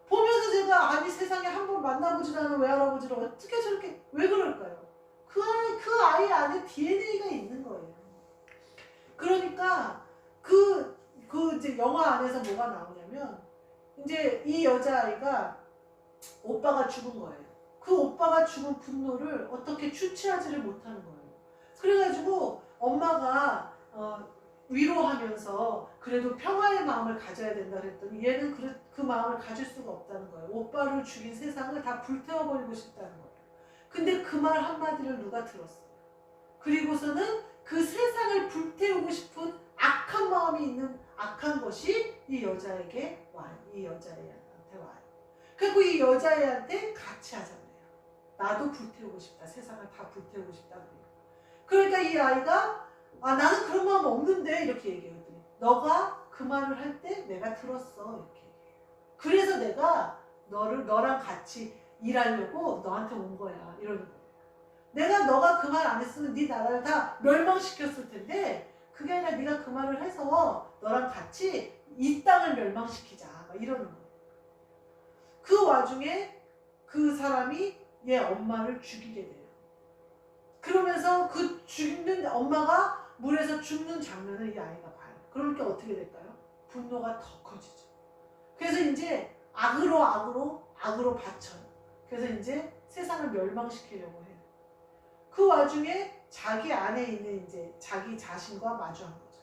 보면서 제가 아니 세상에 한 번 만나보지도 않은 외할아버지를 어떻게 저렇게 왜 그럴까요? 그 아이 안에 DNA가 있는 거예요. 그러니까 이제 영화 안에서 뭐가 나오냐면 이제 이 여자아이가 오빠가 죽은 거예요. 그 오빠가 죽은 분노를 어떻게 주체하지를 못하는 거예요. 그래가지고 엄마가 위로하면서 그래도 평화의 마음을 가져야 된다 그랬더니 얘는 그 마음을 가질 수가 없다는 거예요. 오빠를 죽인 세상을 다 불태워버리고 싶다는 거예요. 근데 그 말 한마디를 누가 들었어요. 그리고서는 그 세상을 불태우고 싶은 악한 마음이 있는 악한 것이 이 여자에게 와요. 이 여자애한테 와요. 그리고 이 여자애한테 같이 하자고 해요. 나도 불태우고 싶다. 세상을 다 불태우고 싶다. 그러니까 이 아이가 나는 그런 마음 없는데 이렇게 얘기하거든요. 너가 그 말을 할 때 내가 들었어. 이렇게 얘기해요. 그래서 내가 너랑 같이 일하려고 너한테 온 거야. 이러는 거예요. 너가 그 말 안 했으면 네 나라를 다 멸망시켰을 텐데 그게 아니라 네가 그 말을 해서 너랑 같이 이 땅을 멸망시키자. 막 이러는 거예요. 그 와중에 그 사람이 얘 엄마를 죽이게 돼요. 그러면서 그 죽는 엄마가 물에서 죽는 장면을 이 아이가 봐요. 그러니까 어떻게 될까요? 분노가 더 커지죠. 그래서 이제 악으로 받쳐요. 그래서 이제 세상을 멸망시키려고 해요. 그 와중에 자기 안에 있는 이제 자기 자신과 마주한 거죠.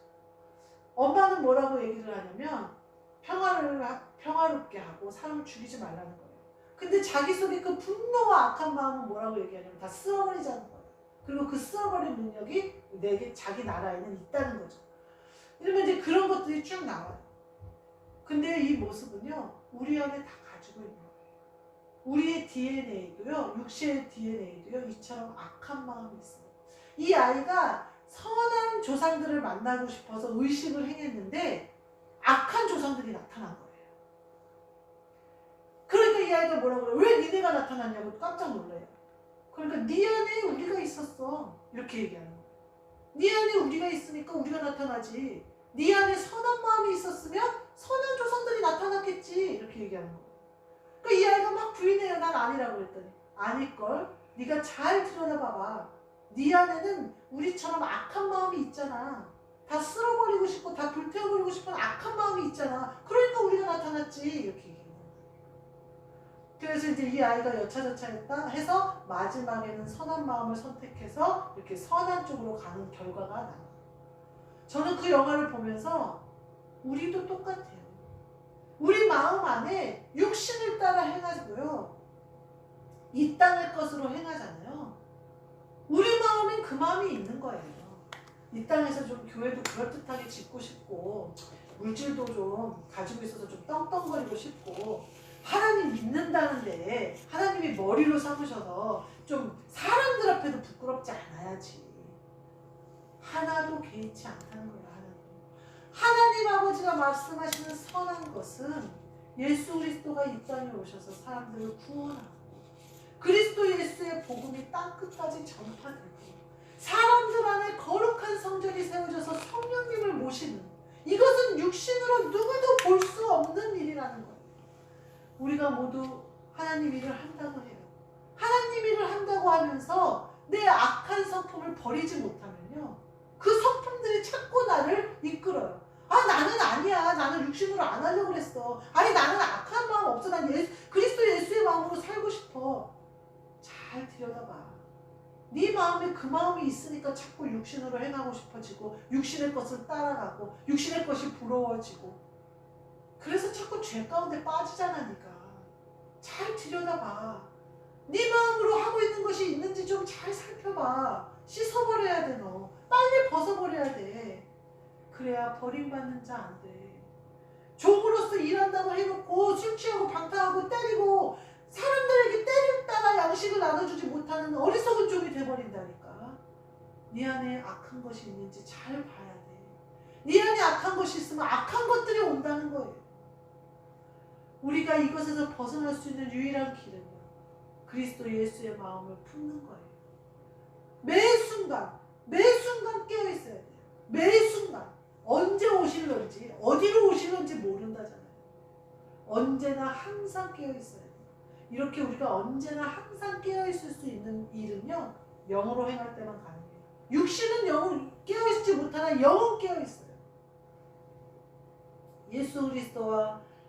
엄마는 뭐라고 얘기를 하냐면 평화롭게 하고 사람을 죽이지 말라는 거예요. 근데 자기 속에 그 분노와 악한 마음은 뭐라고 얘기하냐면 다 쓸어버리자는 거예요. 그리고 그 쓸어버린 능력이 내게 자기 나라에는 있다는 거죠. 이러면 이제 그런 것들이 쭉 나와요. 근데 이 모습은요, 우리 안에 다 가지고 있는 거예요. 우리의 DNA도요, 육체의 DNA도요, 이처럼 악한 마음이 있어요. 이 아이가 선한 조상들을 만나고 싶어서 의식을 행했는데 악한 조상들이 나타난 거예요. 그러니까 이 아이가 뭐라고 그래요? 왜 니네가 나타났냐고 깜짝 놀라요. 그러니까 네 안에 우리가 있었어. 이렇게 얘기하는 거예요. 네 안에 우리가 있으니까 우리가 나타나지. 네 안에 선한 마음이 있었으면 선한 조상들이 나타났겠지. 이렇게 얘기하는 거예요. 그러니까 이 아이가 막 부인해요. 난 아니라고 그랬더니 아닐걸? 네가 잘 들여다봐봐. 네 안에는 우리처럼 악한 마음이 있잖아. 다 쓸어버리고 싶고 다 불태워버리고 싶은 악한 마음이 있잖아. 그러니까 우리가 나타났지. 이렇게 얘기해요. 그래서 이제 이 아이가 여차저차했다 해서 마지막에는 선한 마음을 선택해서 이렇게 선한 쪽으로 가는 결과가 나와요. 저는 그 영화를 보면서 우리도 똑같아요. 우리 마음 안에 육신을 따라 행하고요. 이 땅의 것으로 행하잖아요. 우리 마음엔 그 마음이 있는 거예요. 이 땅에서 좀 교회도 그럴듯하게 짓고 싶고 물질도 좀 가지고 있어서 좀 떵떵거리고 싶고 하나님 믿는다는데 하나님이 머리로 삼으셔서 좀 사람들 앞에도 부끄럽지 않아야지. 하나도 개의치 않다는 거예요. 하나님 아버지가 말씀하시는 선한 것은 예수 그리스도가 이 땅에 오셔서 사람들을 구원하고 그리스도 예수의 복음이 땅끝까지 전파되고 사람들 안에 거룩한 성전이 세워져서 성령님을 모시는 이것은 육신으로 누구도 볼 수 없는 일이라는 거예요. 우리가 모두 하나님 일을 한다고 해요. 하나님 일을 한다고 하면서 내 악한 성품을 버리지 못하면요. 그 성품들이 자꾸 나를 이끌어요. 나는 아니야. 나는 육신으로 안 하려고 그랬어. 아니 나는 악한 마음 없어. 난 그리스도 예수의 마음으로 살고 싶어. 잘 들여다봐. 네 마음에 그 마음이 있으니까 자꾸 육신으로 행하고 싶어지고 육신의 것을 따라가고 육신의 것이 부러워지고 그래서 자꾸 죄 가운데 빠지잖아. 네가 잘 들여다봐. 네 마음으로 하고 있는 것이 있는지 좀 잘 살펴봐. 씻어버려야 돼. 너 빨리 벗어버려야 돼. 그래야 버림받는 자 안 돼. 종으로서 일한다고 해놓고 술 취하고 방탕하고 때리고 사람들에게 때릴 따라 양식을 나눠주지 못하는 어리석은 종이 돼버린다니까. 네 안에 악한 것이 있는지 잘 봐야 돼. 네 안에 악한 것이 있으면 악한 것들이 온다는 거예요. 우리가 이것에서 벗어날 수 있는 유일한 길은요, 그리스도 예수의 마음을 품는 거예요. 매 순간 깨어있어야 돼요. 매 순간 언제 오실런지 어디로 오실런지 모른다잖아요. 언제나 항상 깨어있어야 돼요. 이렇게 우리가 언제나 항상 깨어있을 수 있는 일은요, 영으로 행할 때만 가능해요. 육신은 영으로 깨어있지 못하나 영은 깨어있어요. 예수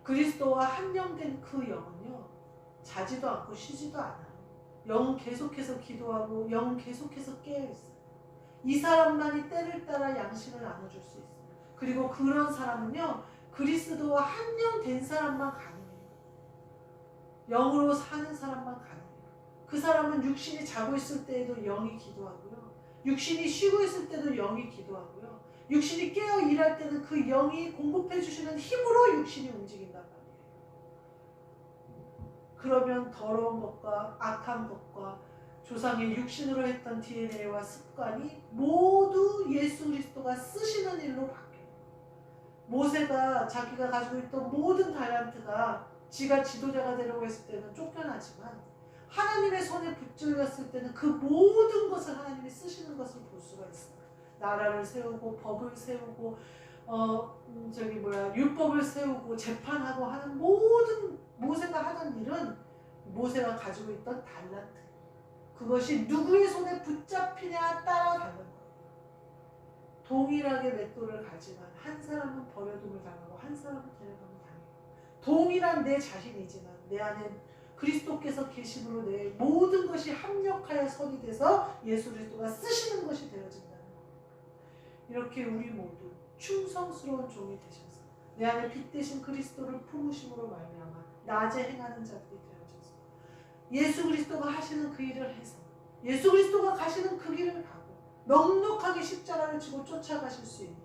그리스도와 한영된 그 영은요, 자지도 않고 쉬지도 않아요. 영은 계속해서 기도하고 영은 계속해서 깨어있어요. 이 사람만이 때를 따라 양식을 나눠줄 수 있어요. 그리고 그런 사람은요, 그리스도와 한영된 사람만 가능해요. 영으로 사는 사람만 가능해요. 그 사람은 육신이 자고 있을 때에도 영이 기도하고요, 육신이 쉬고 있을 때도 영이 기도하고요, 육신이 깨어 일할 때는 그 영이 공급해 주시는 힘으로 육신이 움직인단 말이에요. 그러면 더러운 것과 악한 것과 조상의 육신으로 했던 DNA와 습관이 모두 예수 그리스도가 쓰시는 일로 바뀌어요. 모세가 자기가 가지고 있던 모든 달란트가 지가 지도자가 되려고 했을 때는 쫓겨나지만 하나님의 손에 붙들렸을 때는 그 모든 것을 하나님이 쓰시는 것을 볼 수가 있어요. 나라를 세우고 법을 세우고 율법을 세우고 재판하고 하는 모든 모세가 하던 일은 모세가 가지고 있던 달란트, 그것이 누구의 손에 붙잡히냐 따라 다른 거예요. 동일하게 맷돌을 가지만 한 사람은 버려둠을 당하고 한 사람은 데려가면 당해요. 동일한 내 자신이지만 내 안에 그리스도께서 계심으로 내 모든 것이 합력하여 선이 돼서 예수 그리스도가 쓰시는 것이 되어진다는 거예요. 이렇게 우리 모두 충성스러운 종이 되셔서 내 안에 빛 대신 그리스도를 품으심으로 말미암아 낮에 행하는 자들이 되어져서 예수 그리스도가 하시는 그 일을 해서 예수 그리스도가 가시는 그 길을 가고 넉넉하게 십자가를 지고 쫓아가실 수 있는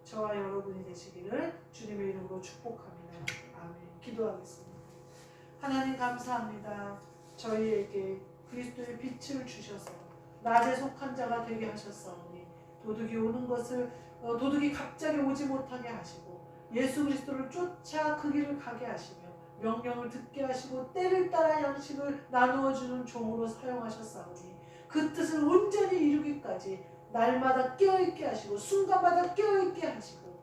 저와 여러분이 되시기를 주님의 이름으로 축복합니다. 아멘. 기도하겠습니다. 하나님 감사합니다. 저희에게 그리스도의 빛을 주셔서 낮에 속한 자가 되게 하셨사오니 도둑이 오는 것을 도둑이 갑자기 오지 못하게 하시고 예수 그리스도를 쫓아 그 길을 가게 하시며 명령을 듣게 하시고 때를 따라 양식을 나누어 주는 종으로 사용하셨사오니 그 뜻을 온전히 이루기까지 날마다 깨어있게 하시고 순간마다 깨어있게 하시고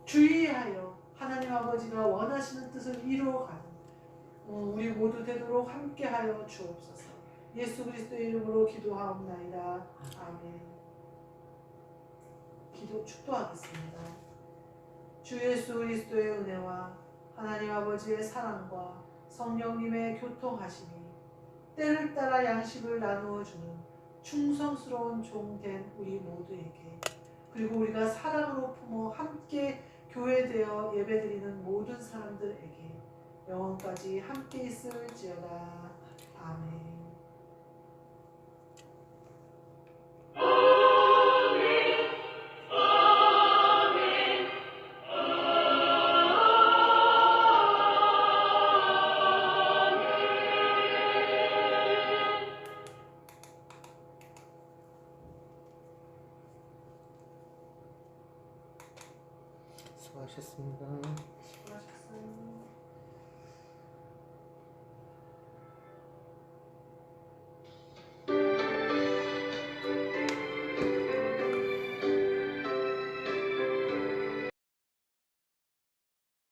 주의하여 하나님 아버지가 원하시는 뜻을 이루어가는 우리 모두 되도록 함께하여 주옵소서. 예수 그리스도의 이름으로 기도하옵나이다. 아멘. 기도 축도하겠습니다. 주 예수 그리스도의 은혜와 하나님 아버지의 사랑과 성령님의 교통하심이 때를 따라 양식을 나누어 주는 충성스러운 종 된 우리 모두에게, 그리고 우리가 사랑으로 품어 함께 교회되어 예배드리는 모든 사람들에게 영원까지 함께 있을지어다. 아멘. 수고하셨습니다.